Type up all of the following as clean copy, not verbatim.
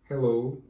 Hello.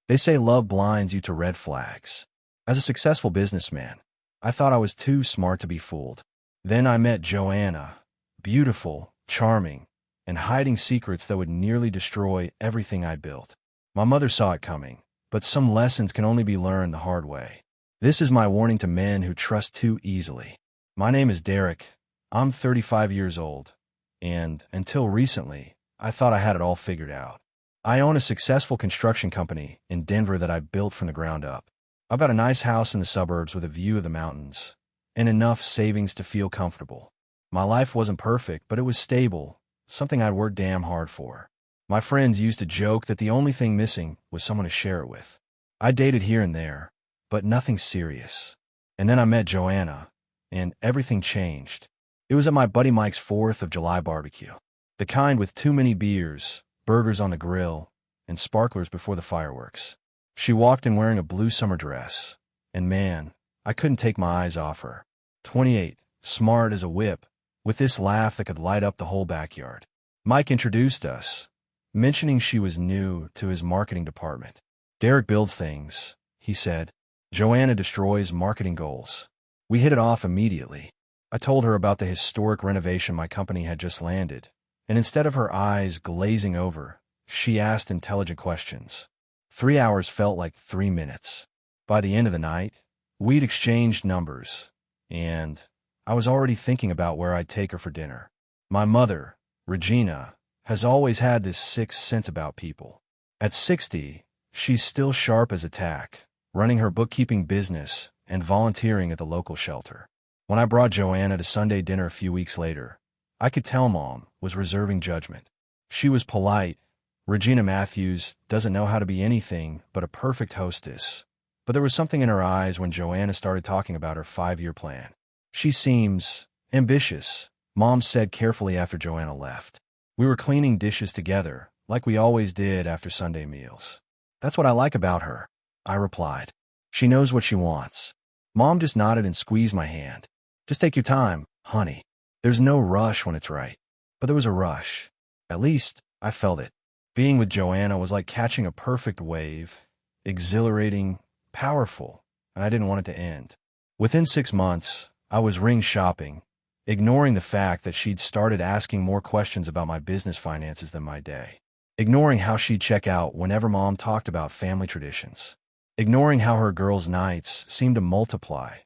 They say love blinds you to red flags. As a successful businessman, I thought I was too smart to be fooled. Then I met Joanna, beautiful, charming, and hiding secrets that would nearly destroy everything I built. My mother saw it coming, but some lessons can only be learned the hard way. This is my warning to men who trust too easily. My name is Derek. I'm 35 years old, and until recently, I thought I had it all figured out. I own a successful construction company in Denver that I built from the ground up. I've got a nice house in the suburbs with a view of the mountains, and enough savings to feel comfortable. My life wasn't perfect, but it was stable, something I'd worked damn hard for. My friends used to joke that the only thing missing was someone to share it with. I dated here and there, but nothing serious. And then I met Joanna, and everything changed. It was at my buddy Mike's 4th of July barbecue. The kind with too many beers, burgers on the grill, and sparklers before the fireworks. She walked in wearing a blue summer dress, and man, I couldn't take my eyes off her. 28, smart as a whip, with this laugh that could light up the whole backyard. Mike introduced us, mentioning she was new to his marketing department. Derek builds things, he said. Joanna destroys marketing goals. We hit it off immediately. I told her about the historic renovation my company had just landed, and instead of her eyes glazing over, she asked intelligent questions. 3 hours felt like 3 minutes. By the end of the night, we'd exchanged numbers, and I was already thinking about where I'd take her for dinner. My mother, Regina, has always had this sixth sense about people. At 60, she's still sharp as a tack, running her bookkeeping business and volunteering at the local shelter. When I brought Joanna to Sunday dinner a few weeks later, I could tell Mom was reserving judgment. She was polite. Regina Matthews doesn't know how to be anything but a perfect hostess. But there was something in her eyes when Joanna started talking about her 5-year plan. She seems ambitious, Mom said carefully after Joanna left. We were cleaning dishes together, like we always did after Sunday meals. That's what I like about her, I replied. She knows what she wants. Mom just nodded and squeezed my hand. Just take your time, honey. There's no rush when it's right. But there was a rush. At least, I felt it. Being with Joanna was like catching a perfect wave, exhilarating, powerful, and I didn't want it to end. Within 6 months, I was ring shopping, ignoring the fact that she'd started asking more questions about my business finances than my day, ignoring how she'd check out whenever Mom talked about family traditions, ignoring how her girls' nights seemed to multiply,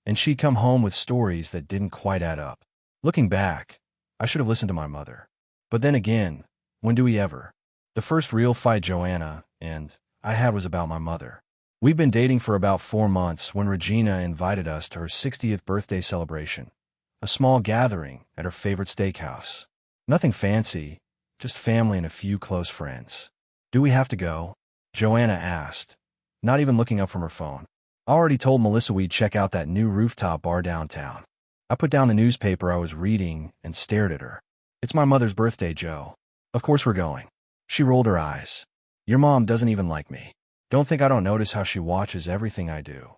and she'd come home with stories that didn't quite add up. Looking back, I should have listened to my mother. But then again, when do we ever? The first real fight Joanna and I had was about my mother. We'd been dating for about 4 months when Regina invited us to her 60th birthday celebration, a small gathering at her favorite steakhouse. Nothing fancy, just family and a few close friends. Do we have to go? Joanna asked, not even looking up from her phone. I already told Melissa we'd check out that new rooftop bar downtown. I put down the newspaper I was reading and stared at her. It's my mother's birthday, Joe. Of course we're going. She rolled her eyes. Your mom doesn't even like me. Don't think I don't notice how she watches everything I do.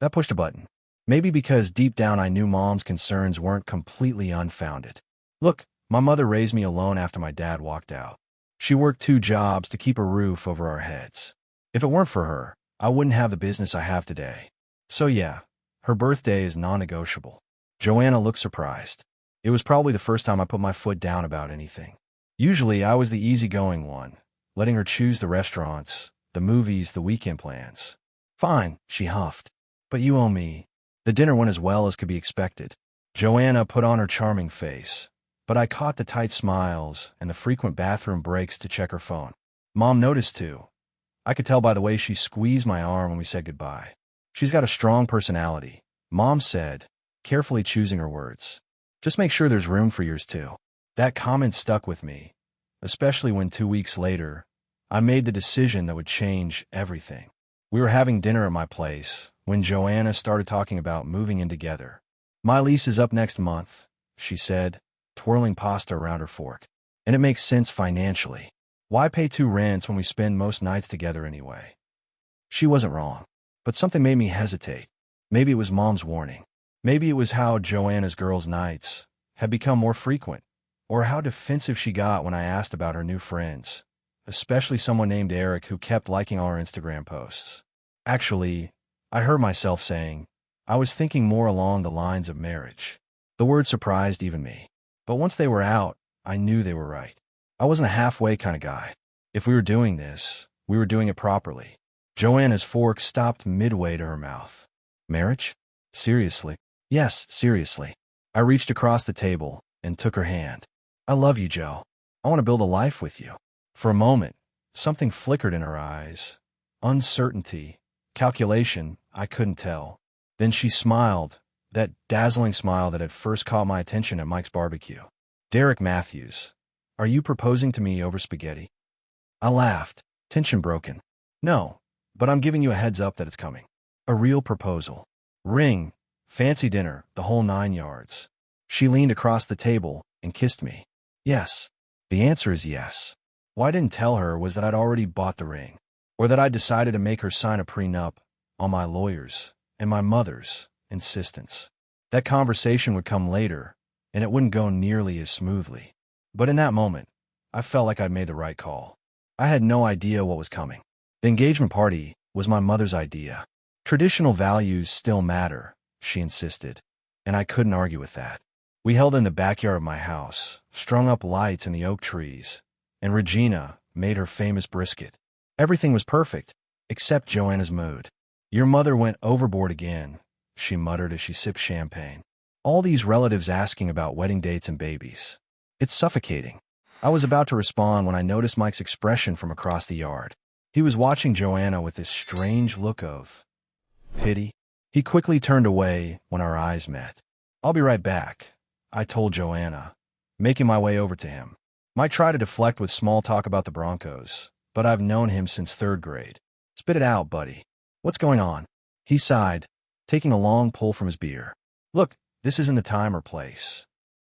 That pushed a button. Maybe because deep down I knew Mom's concerns weren't completely unfounded. Look, my mother raised me alone after my dad walked out. She worked 2 jobs to keep a roof over our heads. If it weren't for her, I wouldn't have the business I have today. So yeah, her birthday is non-negotiable. Joanna looked surprised. It was probably the first time I put my foot down about anything. Usually I was the easygoing one, letting her choose the restaurants, the movies, the weekend plans. Fine, she huffed. But you owe me. The dinner went as well as could be expected. Joanna put on her charming face, but I caught the tight smiles and the frequent bathroom breaks to check her phone. Mom noticed too. I could tell by the way she squeezed my arm when we said goodbye. She's got a strong personality, Mom said, carefully choosing her words. Just make sure there's room for yours too. That comment stuck with me, especially when 2 weeks later, I made the decision that would change everything. We were having dinner at my place when Joanna started talking about moving in together. My lease is up next month, she said, twirling pasta around her fork. And it makes sense financially. Why pay 2 rents when we spend most nights together anyway? She wasn't wrong, but something made me hesitate. Maybe it was Mom's warning. Maybe it was how Joanna's girls' nights had become more frequent, or how defensive she got when I asked about her new friends. especially someone named Eric who kept liking our Instagram posts. Actually, I heard myself saying, I was thinking more along the lines of marriage. The word surprised even me. But once they were out, I knew they were right. I wasn't a halfway kind of guy. If we were doing this, we were doing it properly. Joanna's fork stopped midway to her mouth. Marriage? Seriously? Yes, seriously. I reached across the table and took her hand. I love you, Joe. I want to build a life with you. For a moment, something flickered in her eyes. Uncertainty, calculation, I couldn't tell. Then she smiled, that dazzling smile that had first caught my attention at Mike's barbecue. Derek Matthews, are you proposing to me over spaghetti? I laughed, tension broken. No, but I'm giving you a heads up that it's coming. A real proposal. Ring, fancy dinner, the whole 9 yards. She leaned across the table and kissed me. Yes. The answer is yes. What I didn't tell her was that I'd already bought the ring, or that I'd decided to make her sign a prenup on my lawyer's and my mother's insistence. That conversation would come later, and it wouldn't go nearly as smoothly. But in that moment, I felt like I'd made the right call. I had no idea what was coming. The engagement party was my mother's idea. Traditional values still matter, she insisted, and I couldn't argue with that. We held in the backyard of my house, strung up lights in the oak trees, and Regina made her famous brisket. Everything was perfect, except Joanna's mood. Your mother went overboard again, she muttered as she sipped champagne. All these relatives asking about wedding dates and babies. It's suffocating. I was about to respond when I noticed Mike's expression from across the yard. He was watching Joanna with this strange look of pity. He quickly turned away when our eyes met. I'll be right back, I told Joanna, making my way over to him. Mike tried to deflect with small talk about the Broncos, but I've known him since 3rd grade. Spit it out, buddy. What's going on? He sighed, taking a long pull from his beer. Look, this isn't the time or place.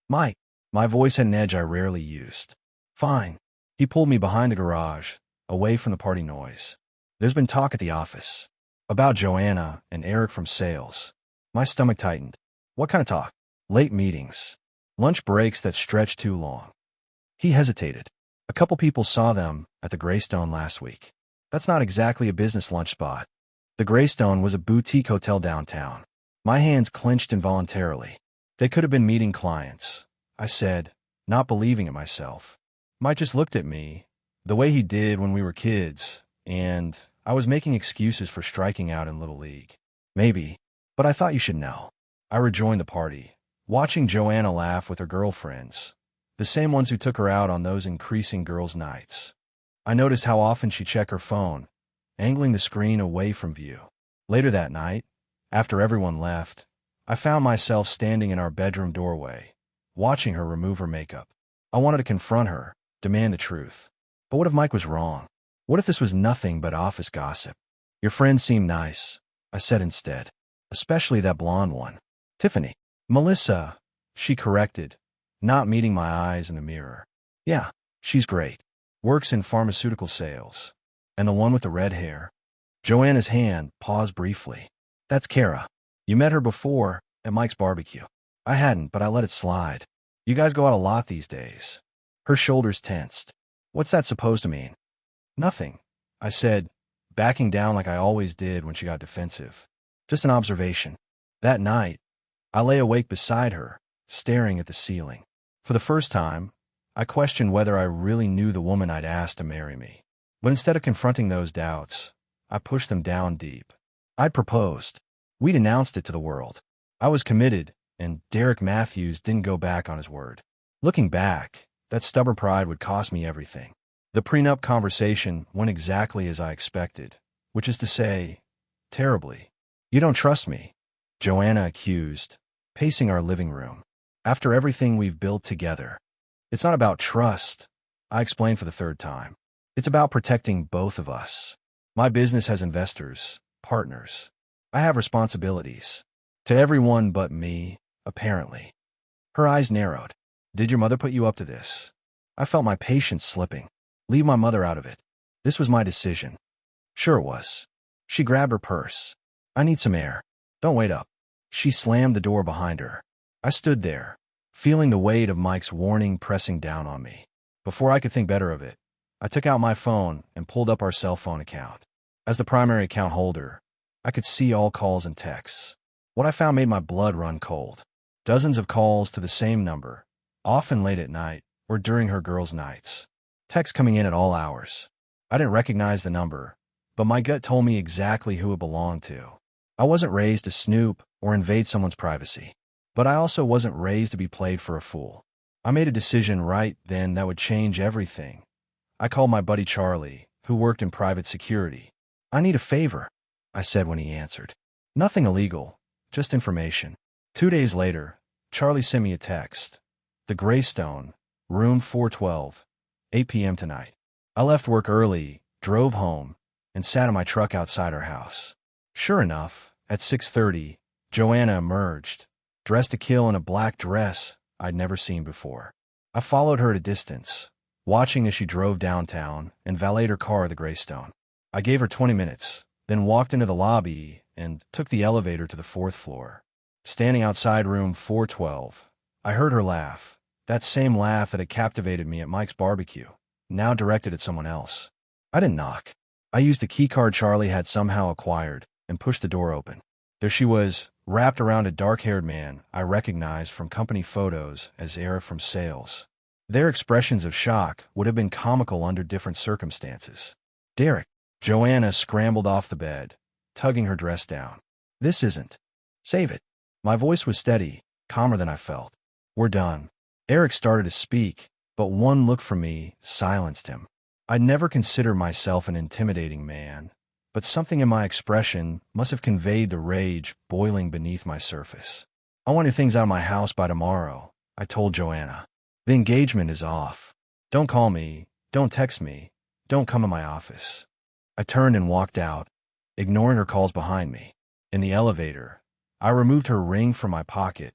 Mike, my voice had an edge I rarely used. Fine. He pulled me behind the garage, away from the party noise. There's been talk at the office. About Joanna and Eric from sales. My stomach tightened. What kind of talk? Late meetings. Lunch breaks that stretched too long. He hesitated. A couple people saw them at the Greystone last week. That's not exactly a business lunch spot. The Greystone was a boutique hotel downtown. My hands clenched involuntarily. They could have been meeting clients, I said, not believing it myself. Mike just looked at me, the way he did when we were kids, and I was making excuses for striking out in Little League. Maybe, but I thought you should know. I rejoined the party, watching Joanna laugh with her girlfriends, the same ones who took her out on those increasing girls' nights. I noticed how often she checked her phone, angling the screen away from view. Later that night, after everyone left, I found myself standing in our bedroom doorway, watching her remove her makeup. I wanted to confront her, demand the truth. But what if Mike was wrong? What if this was nothing but office gossip? Your friends seem nice, I said instead. Especially that blonde one. Tiffany. Melissa, she corrected, not meeting my eyes in the mirror. Yeah, she's great. Works in pharmaceutical sales. And the one with the red hair? Joanna's hand paused briefly. That's Kara. You met her before at Mike's barbecue. I hadn't, but I let it slide. You guys go out a lot these days. Her shoulders tensed. What's that supposed to mean? Nothing, I said, backing down like I always did when she got defensive. Just an observation. That night, I lay awake beside her, staring at the ceiling. For the first time, I questioned whether I really knew the woman I'd asked to marry me. But instead of confronting those doubts, I pushed them down deep. I'd proposed. We'd announced it to the world. I was committed, and Derek Matthews didn't go back on his word. Looking back, that stubborn pride would cost me everything. The prenup conversation went exactly as I expected, which is to say, terribly. You don't trust me, Joanna accused, pacing our living room. After everything we've built together. It's not about trust, I explained for the 3rd time. It's about protecting both of us. My business has investors, partners. I have responsibilities. To everyone but me, apparently. Her eyes narrowed. Did your mother put you up to this? I felt my patience slipping. Leave my mother out of it. This was my decision. Sure it was. She grabbed her purse. I need some air. Don't wait up. She slammed the door behind her. I stood there, feeling the weight of Mike's warning pressing down on me. Before I could think better of it, I took out my phone and pulled up our cell phone account. As the primary account holder, I could see all calls and texts. What I found made my blood run cold. Dozens of calls to the same number, often late at night or during her girls' nights. Texts coming in at all hours. I didn't recognize the number, but my gut told me exactly who it belonged to. I wasn't raised to snoop or invade someone's privacy, but I also wasn't raised to be played for a fool. I made a decision right then that would change everything. I called my buddy Charlie, who worked in private security. "I need a favor," I said when he answered. "Nothing illegal, just information." 2 days later, Charlie sent me a text. "The Greystone, room 412, 8 p.m. tonight." I left work early, drove home, and sat in my truck outside her house. Sure enough, at 6:30, Joanna emerged, dressed to kill in a black dress I'd never seen before. I followed her at a distance, watching as she drove downtown and valeted her car at the Greystone. I gave her 20 minutes, then walked into the lobby and took the elevator to the 4th floor. Standing outside room 412, I heard her laugh, that same laugh that had captivated me at Mike's barbecue, now directed at someone else. I didn't knock. I used the keycard Charlie had somehow acquired and pushed the door open. There she was, wrapped around a dark-haired man I recognized from company photos as Eric from sales. Their expressions of shock would have been comical under different circumstances. "Derek." Joanna scrambled off the bed, tugging her dress down. "This isn't. Save it." My voice was steady, calmer than I felt. "We're done." Eric started to speak, but one look from me silenced him. I'd never considered myself an intimidating man, but something in my expression must have conveyed the rage boiling beneath my surface. "I want your things out of my house by tomorrow," I told Joanna. "The engagement is off. Don't call me, don't text me, don't come in my office." I turned and walked out, ignoring her calls behind me. In the elevator, I removed her ring from my pocket.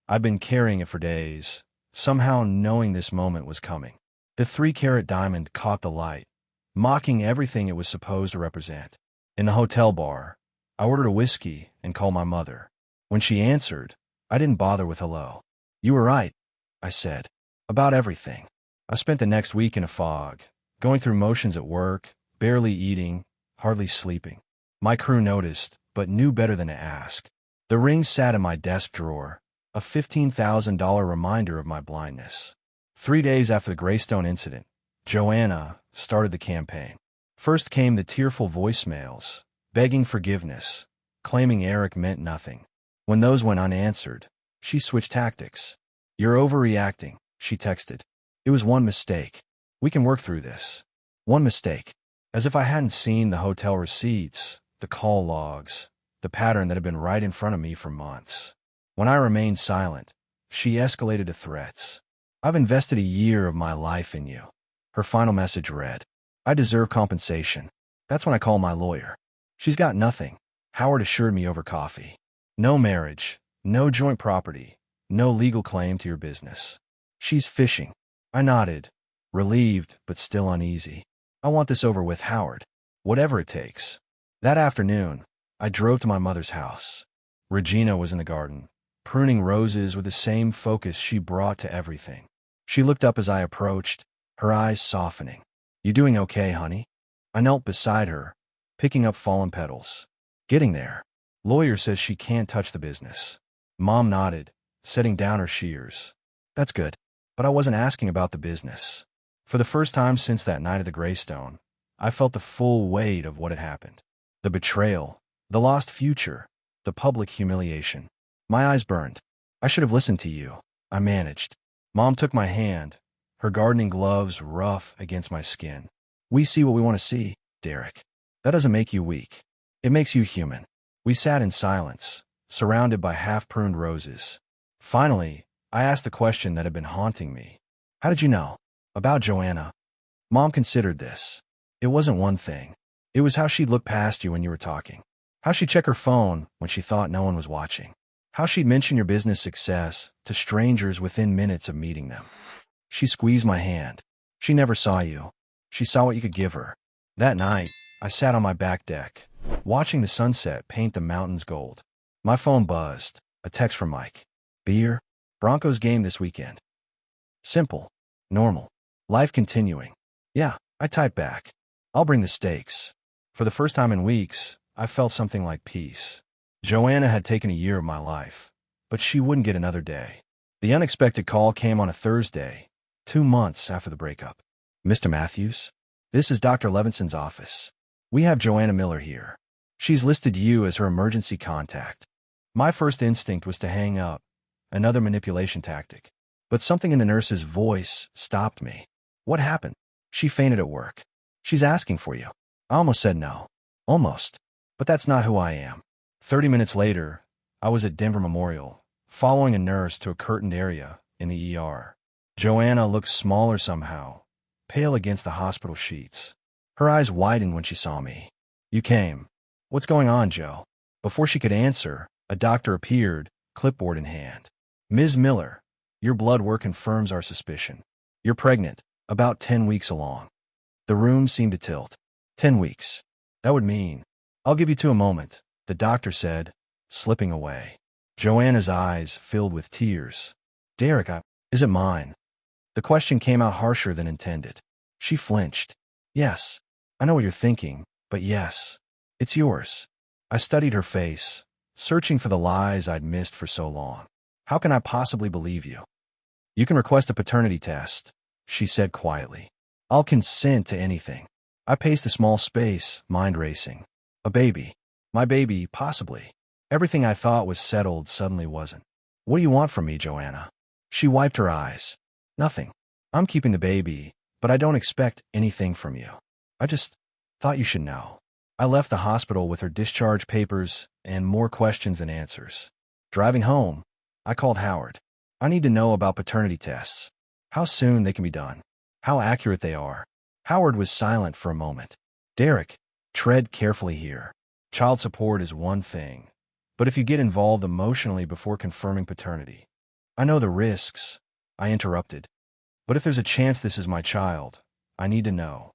I'd been carrying it for days, somehow knowing this moment was coming. The 3-carat diamond caught the light, mocking everything it was supposed to represent. In the hotel bar, I ordered a whiskey and called my mother. When she answered, I didn't bother with hello. "You were right," I said, "about everything." I spent the next week in a fog, going through motions at work, barely eating, hardly sleeping. My crew noticed, but knew better than to ask. The ring sat in my desk drawer, a $15,000 reminder of my blindness. 3 days after the Greystone incident, Joanna started the campaign. First came the tearful voicemails, begging forgiveness, claiming Eric meant nothing. When those went unanswered, she switched tactics. "You're overreacting," she texted. "It was one mistake. We can work through this." One mistake. As if I hadn't seen the hotel receipts, the call logs, the pattern that had been right in front of me for months. When I remained silent, she escalated to threats. "I've invested a year of my life in you." Her final message read, "I deserve compensation." That's when I called my lawyer. "She's got nothing," Howard assured me over coffee. "No marriage, no joint property, no legal claim to your business. She's fishing." I nodded, relieved but still uneasy. "I want this over with, Howard. Whatever it takes." That afternoon, I drove to my mother's house. Regina was in the garden, pruning roses with the same focus she brought to everything. She looked up as I approached, her eyes softening. "You doing okay, honey?" I knelt beside her, picking up fallen petals. "Getting there. Lawyer says she can't touch the business." Mom nodded, setting down her shears. "That's good. But I wasn't asking about the business." For the first time since that night at the Greystone, I felt the full weight of what had happened. The betrayal, the lost future, the public humiliation. My eyes burned. "I should have listened to you," I managed. Mom took my hand, her gardening gloves rough against my skin. "We see what we want to see, Derek. That doesn't make you weak. It makes you human." We sat in silence, surrounded by half-pruned roses. Finally, I asked the question that had been haunting me. "How did you know about Joanna?" Mom considered this. It wasn't one thing. It was how she'd look past you when you were talking. How she'd check her phone when she thought no one was watching. How she'd mention your business success to strangers within minutes of meeting them. She squeezed my hand. She never saw you. She saw what you could give her. That night, I sat on my back deck, watching the sunset paint the mountains gold. My phone buzzed. A text from Mike. "Beer? Broncos game this weekend." Simple. Normal. Life continuing. "Yeah." I typed back, I'll bring the steaks. For the first time in weeks, I felt something like peace. Joanna had taken a year of my life, but she wouldn't get another day. The unexpected call came on a Thursday, 2 months after the breakup. Mr. Matthews? This is Dr. Levinson's office. We have Joanna Miller here. She's listed you as her emergency contact. My first instinct was to hang up, another manipulation tactic. But something in the nurse's voice stopped me. What happened? She fainted at work. She's asking for you. I almost said no. Almost. But that's not who I am. 30 minutes later, I was at Denver Memorial, following a nurse to a curtained area in the ER. Joanna looked smaller somehow, pale against the hospital sheets. Her eyes widened when she saw me. You came. What's going on, Joe? Before she could answer, a doctor appeared, clipboard in hand. Ms. Miller, your blood work confirms our suspicion. You're pregnant, about 10 weeks along. The room seemed to tilt. 10 weeks. That would mean. I'll give you 2 a moment, the doctor said, slipping away. Joanna's eyes filled with tears. Derek, is it mine? The question came out harsher than intended. She flinched. Yes. I know what you're thinking, but yes. It's yours. I studied her face, searching for the lies I'd missed for so long. How can I possibly believe you? You can request a paternity test, she said quietly. I'll consent to anything. I paced the small space, mind racing. A baby. My baby, possibly. Everything I thought was settled suddenly wasn't. What do you want from me, Joanna? She wiped her eyes. Nothing. I'm keeping the baby, but I don't expect anything from you. I just thought you should know. I left the hospital with her discharge papers and more questions than answers. Driving home, I called Howard. I need to know about paternity tests. How soon they can be done. How accurate they are. Howard was silent for a moment. Derek, tread carefully here. Child support is one thing, but if you get involved emotionally before confirming paternity. I know the risks, I interrupted. But if there's a chance this is my child, I need to know.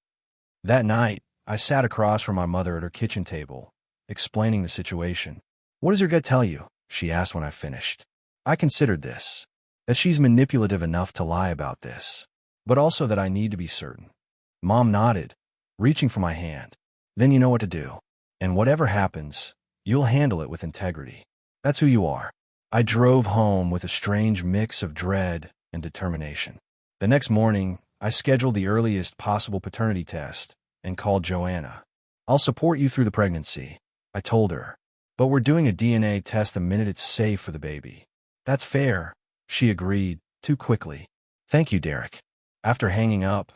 That night, I sat across from my mother at her kitchen table, explaining the situation. What does your gut tell you? She asked when I finished. I considered this, that she's manipulative enough to lie about this, but also that I need to be certain. Mom nodded, reaching for my hand. Then you know what to do. And whatever happens, you'll handle it with integrity. That's who you are. I drove home with a strange mix of dread and determination. The next morning, I scheduled the earliest possible paternity test and called Joanna. I'll support you through the pregnancy, I told her. But we're doing a DNA test the minute it's safe for the baby. That's fair, she agreed, too quickly. Thank you, Derek. After hanging up,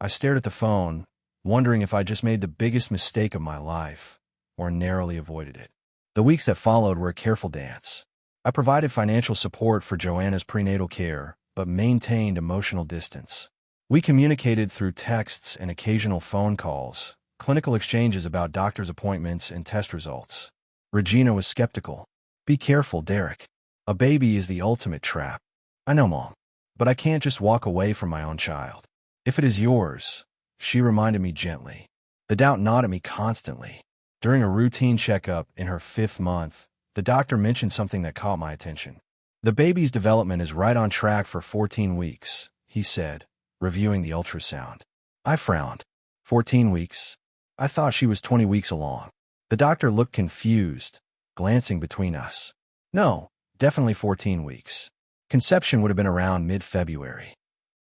I stared at the phone, wondering if I just made the biggest mistake of my life, or narrowly avoided it. The weeks that followed were a careful dance. I provided financial support for Joanna's prenatal care, but maintained emotional distance. We communicated through texts and occasional phone calls, clinical exchanges about doctor's appointments and test results. Regina was skeptical. Be careful, Derek. A baby is the ultimate trap. I know, Mom, but I can't just walk away from my own child. If it is yours, she reminded me gently. The doubt gnawed at me constantly. During a routine checkup in her 5th month, the doctor mentioned something that caught my attention. The baby's development is right on track for 14 weeks, he said, reviewing the ultrasound. I frowned. 14 weeks? I thought she was 20 weeks along. The doctor looked confused, glancing between us. No, definitely 14 weeks. Conception would have been around mid-February.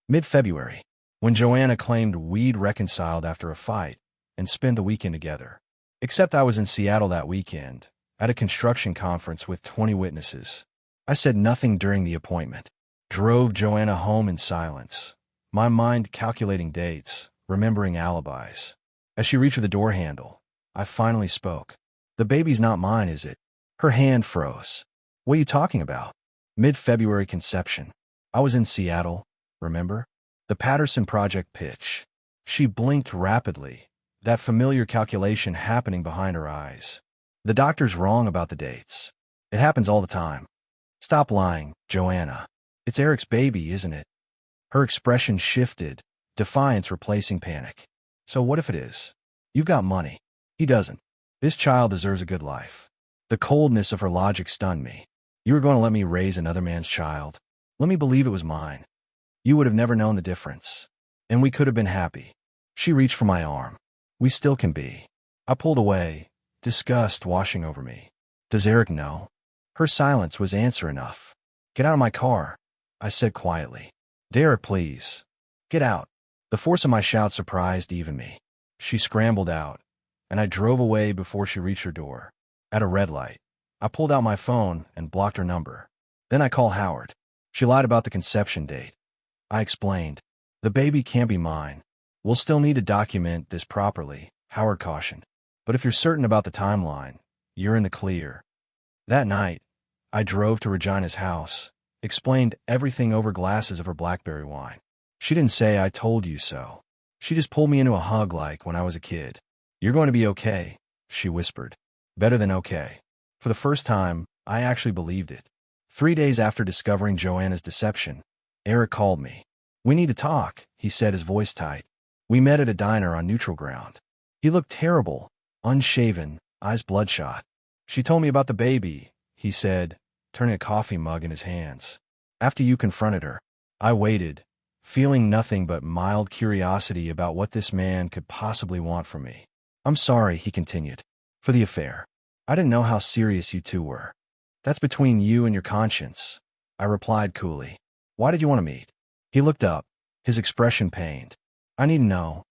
Mid-February, when Joanna claimed we'd reconciled after a fight and spent the weekend together. Except I was in Seattle that weekend, at a construction conference with 20 witnesses. I said nothing during the appointment. Drove Joanna home in silence, my mind calculating dates, remembering alibis. As she reached for the door handle, I finally spoke. The baby's not mine, is it? Her hand froze. What are you talking about? Mid-February conception. I was in Seattle, remember? The Patterson Project pitch. She blinked rapidly, that familiar calculation happening behind her eyes. The doctor's wrong about the dates. It happens all the time. Stop lying, Joanna. It's Eric's baby, isn't it? Her expression shifted, defiance replacing panic. So what if it is? You've got money. He doesn't. This child deserves a good life. The coldness of her logic stunned me. You were going to let me raise another man's child. Let me believe it was mine. You would have never known the difference. And we could have been happy. She reached for my arm. We still can be. I pulled away, disgust washing over me. Does Eric know? Her silence was answer enough. Get out of my car, I said quietly. Derek, please. Get out. The force of my shout surprised even me. She scrambled out, and I drove away before she reached her door. At a red light, I pulled out my phone and blocked her number. Then I called Howard. She lied about the conception date. I explained. The baby can't be mine. We'll still need to document this properly, Howard cautioned. But if you're certain about the timeline, you're in the clear. That night, I drove to Regina's house, explained everything over glasses of her blackberry wine. She didn't say I told you so. She just pulled me into a hug like when I was a kid. You're going to be okay, she whispered. Better than okay. For the first time, I actually believed it. 3 days after discovering Joanna's deception, Eric called me. We need to talk, he said, his voice tight. We met at a diner on neutral ground. He looked terrible, unshaven, eyes bloodshot. She told me about the baby, he said, turning a coffee mug in his hands. After you confronted her, I waited, feeling nothing but mild curiosity about what this man could possibly want from me. I'm sorry, he continued, for the affair. I didn't know how serious you two were. That's between you and your conscience, I replied coolly. Why did you want to meet? He looked up, his expression pained. I need to know.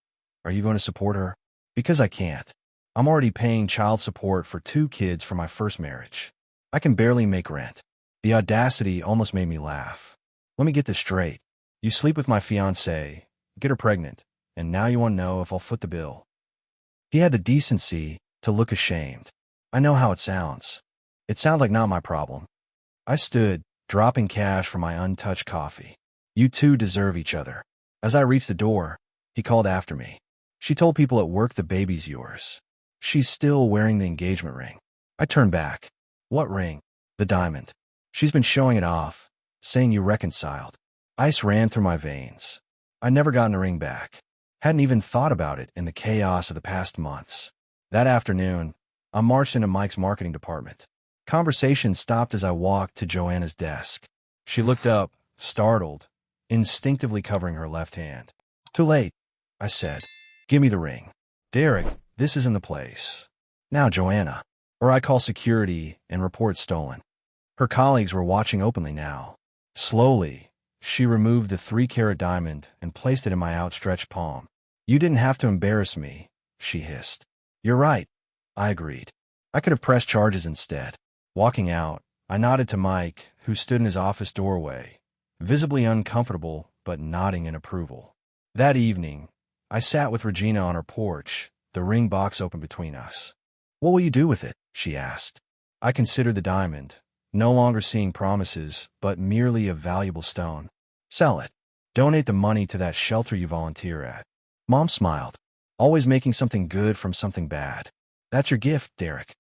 Are you going to support her? Because I can't. I'm already paying child support for 2 kids from my first marriage. I can barely make rent. The audacity almost made me laugh. Let me get this straight. You sleep with my fiancée, get her pregnant, and now you want to know if I'll foot the bill. He had the decency to look ashamed. I know how it sounds. It sounds like not my problem. I stood, dropping cash for my untouched coffee. You two deserve each other. As I reached the door, he called after me. She told people at work the baby's yours. She's still wearing the engagement ring. I turned back. What ring? The diamond. She's been showing it off, saying you reconciled. Ice ran through my veins. I never gotten the ring back. Hadn't even thought about it in the chaos of the past months. That afternoon, I marched into Mike's marketing department. Conversation stopped as I walked to Joanna's desk. She looked up, startled, instinctively covering her left hand. Too late, I said. Give me the ring. Derek, this isn't the place. Now, Joanna. Or I call security and report stolen. Her colleagues were watching openly now. Slowly, she removed the 3-carat diamond and placed it in my outstretched palm. You didn't have to embarrass me, she hissed. You're right, I agreed. I could have pressed charges instead. Walking out, I nodded to Mike, who stood in his office doorway, visibly uncomfortable but nodding in approval. That evening, I sat with Regina on her porch, the ring box open between us. What will you do with it? She asked. I considered the diamond, no longer seeing promises, but merely a valuable stone. Sell it. Donate the money to that shelter you volunteer at. Mom smiled. Always making something good from something bad. That's your gift, Derek.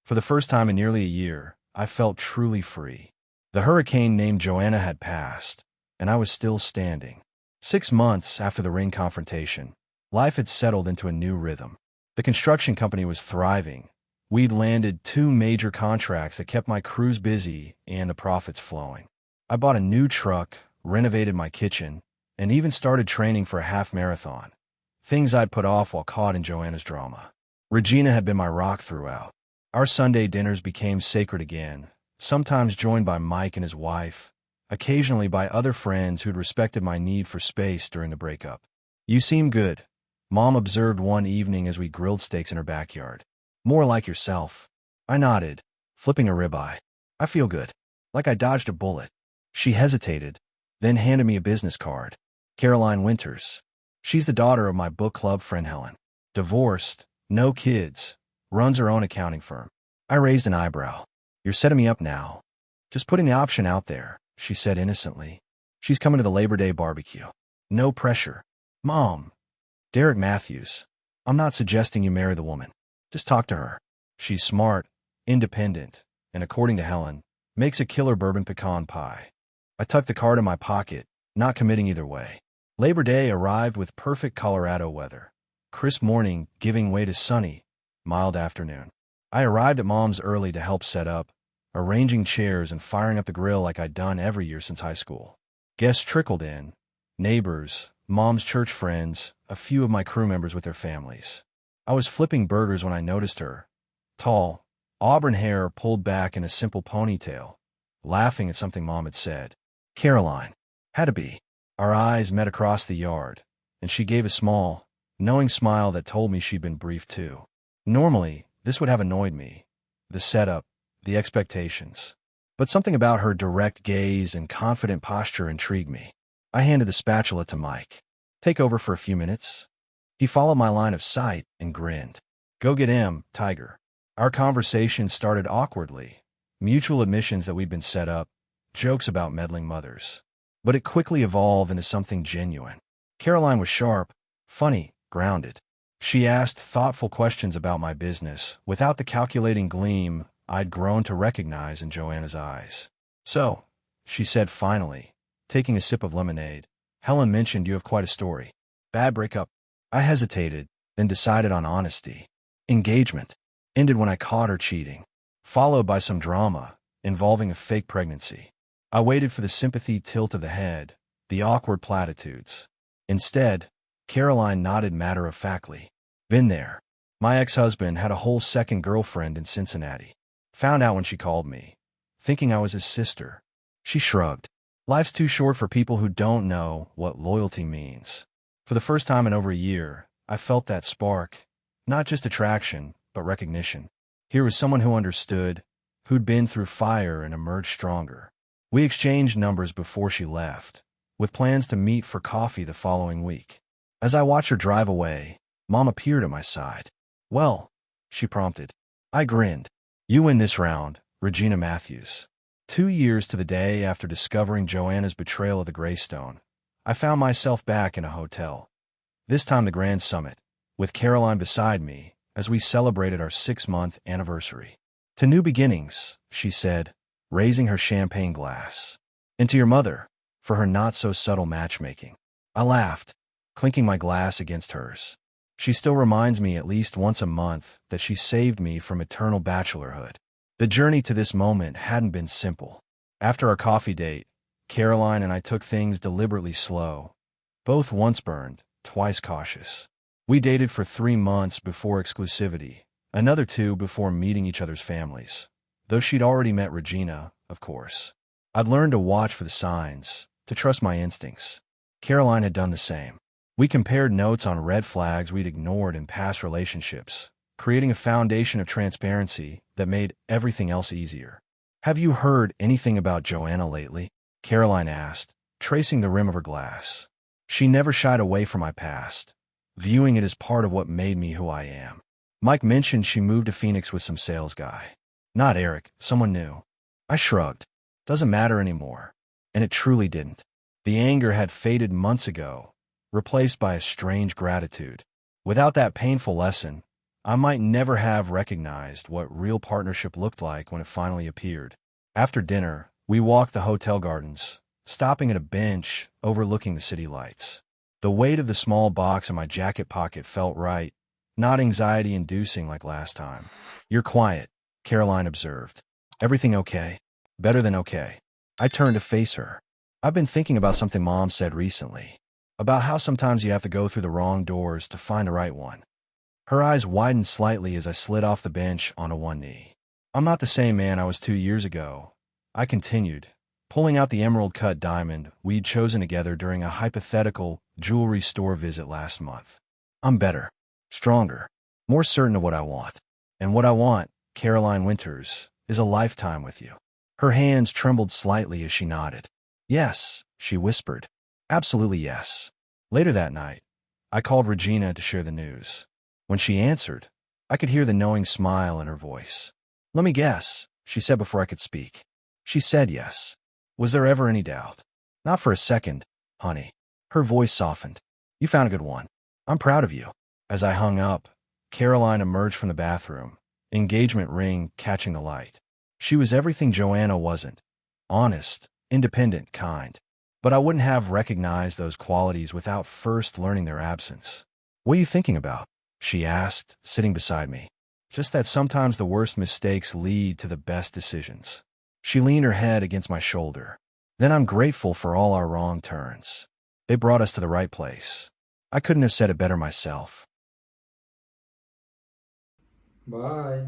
For the first time in nearly a year, I felt truly free. The hurricane named Joanna had passed, and I was still standing. 6 months after the ring confrontation, life had settled into a new rhythm. The construction company was thriving. We'd landed 2 major contracts that kept my crews busy and the profits flowing. I bought a new truck, renovated my kitchen, and even started training for a half marathon. Things I'd put off while caught in Joanna's drama. Regina had been my rock throughout. Our Sunday dinners became sacred again, sometimes joined by Mike and his wife, occasionally by other friends who'd respected my need for space during the breakup. You seem good, Mom observed one evening as we grilled steaks in her backyard. More like yourself. I nodded, flipping a ribeye. I feel good. Like I dodged a bullet. She hesitated, then handed me a business card. Caroline Winters. She's the daughter of my book club friend Helen. Divorced, no kids, runs her own accounting firm. I raised an eyebrow. You're setting me up now. Just putting the option out there, she said innocently. She's coming to the Labor Day barbecue. No pressure. Mom. Derek Matthews. I'm not suggesting you marry the woman. Just talk to her. She's smart, independent, and according to Helen, makes a killer bourbon pecan pie. I tucked the card in my pocket, not committing either way. Labor Day arrived with perfect Colorado weather. Crisp morning giving way to sunny, mild afternoon. I arrived at Mom's early to help set up, arranging chairs and firing up the grill like I'd done every year since high school. Guests trickled in, neighbors, Mom's church friends, a few of my crew members with their families. I was flipping burgers when I noticed her. Tall, auburn hair pulled back in a simple ponytail, laughing at something Mom had said. Caroline. Had to be. Our eyes met across the yard, and she gave a small, knowing smile that told me she'd been briefed too. Normally, this would have annoyed me. The setup, the expectations. But something about her direct gaze and confident posture intrigued me. I handed the spatula to Mike. Take over for a few minutes. He followed my line of sight and grinned. Go get him, Tiger. Our conversation started awkwardly. Mutual admissions that we'd been set up, jokes about meddling mothers. But it quickly evolved into something genuine. Caroline was sharp, funny, grounded. She asked thoughtful questions about my business without the calculating gleam I'd grown to recognize in Joanna's eyes. So, she said finally, taking a sip of lemonade, Helen mentioned you have quite a story. Bad breakup. I hesitated, then decided on honesty. Engagement. Ended when I caught her cheating. Followed by some drama involving a fake pregnancy. I waited for the sympathy tilt of the head, the awkward platitudes. Instead, Caroline nodded matter-of-factly. Been there. My ex-husband had a whole second girlfriend in Cincinnati. Found out when she called me, thinking I was his sister. She shrugged. Life's too short for people who don't know what loyalty means. For the first time in over a year, I felt that spark. Not just attraction, but recognition. Here was someone who understood, who'd been through fire and emerged stronger. We exchanged numbers before she left, with plans to meet for coffee the following week. As I watched her drive away, Mom appeared at my side. Well, she prompted. I grinned. You win this round, Regina Matthews. 2 years to the day after discovering Joanna's betrayal of the Greystone, I found myself back in a hotel. This time the Grand Summit, with Caroline beside me as we celebrated our 6-month anniversary. To new beginnings, she said, raising her champagne glass. And to your mother, for her not-so-subtle matchmaking. I laughed, clinking my glass against hers. She still reminds me at least once a month that she saved me from eternal bachelorhood. The journey to this moment hadn't been simple. After our coffee date, Caroline and I took things deliberately slow. Both once burned, twice cautious. We dated for 3 months before exclusivity, another 2 before meeting each other's families. Though she'd already met Regina, of course. I'd learned to watch for the signs, to trust my instincts. Caroline had done the same. We compared notes on red flags we'd ignored in past relationships, creating a foundation of transparency that made everything else easier. Have you heard anything about Joanna lately? Caroline asked, tracing the rim of her glass. She never shied away from my past, viewing it as part of what made me who I am. Mike mentioned she moved to Phoenix with some sales guy. Not Eric, someone new. I shrugged. Doesn't matter anymore. And it truly didn't. The anger had faded months ago, replaced by a strange gratitude. Without that painful lesson, I might never have recognized what real partnership looked like when it finally appeared. After dinner, we walked the hotel gardens, stopping at a bench overlooking the city lights. The weight of the small box in my jacket pocket felt right, not anxiety-inducing like last time. You're quiet, Caroline observed. Everything okay? Better than okay. I turned to face her. I've been thinking about something Mom said recently. About how sometimes you have to go through the wrong doors to find the right one. Her eyes widened slightly as I slid off the bench onto one knee. I'm not the same man I was 2 years ago, I continued, pulling out the emerald-cut diamond we'd chosen together during a hypothetical jewelry store visit last month. I'm better, stronger, more certain of what I want. And what I want, Caroline Winters, is a lifetime with you. Her hands trembled slightly as she nodded. Yes, she whispered. Absolutely yes. Later that night, I called Regina to share the news. When she answered, I could hear the knowing smile in her voice. Let me guess, she said before I could speak. She said yes. Was there ever any doubt? Not for a second, honey. Her voice softened. You found a good one. I'm proud of you. As I hung up, Caroline emerged from the bathroom, engagement ring catching the light. She was everything Joanna wasn't. Honest, independent, kind. But I wouldn't have recognized those qualities without first learning their absence. What are you thinking about? She asked, sitting beside me. Just that sometimes the worst mistakes lead to the best decisions. She leaned her head against my shoulder. Then I'm grateful for all our wrong turns. They brought us to the right place. I couldn't have said it better myself. Bye.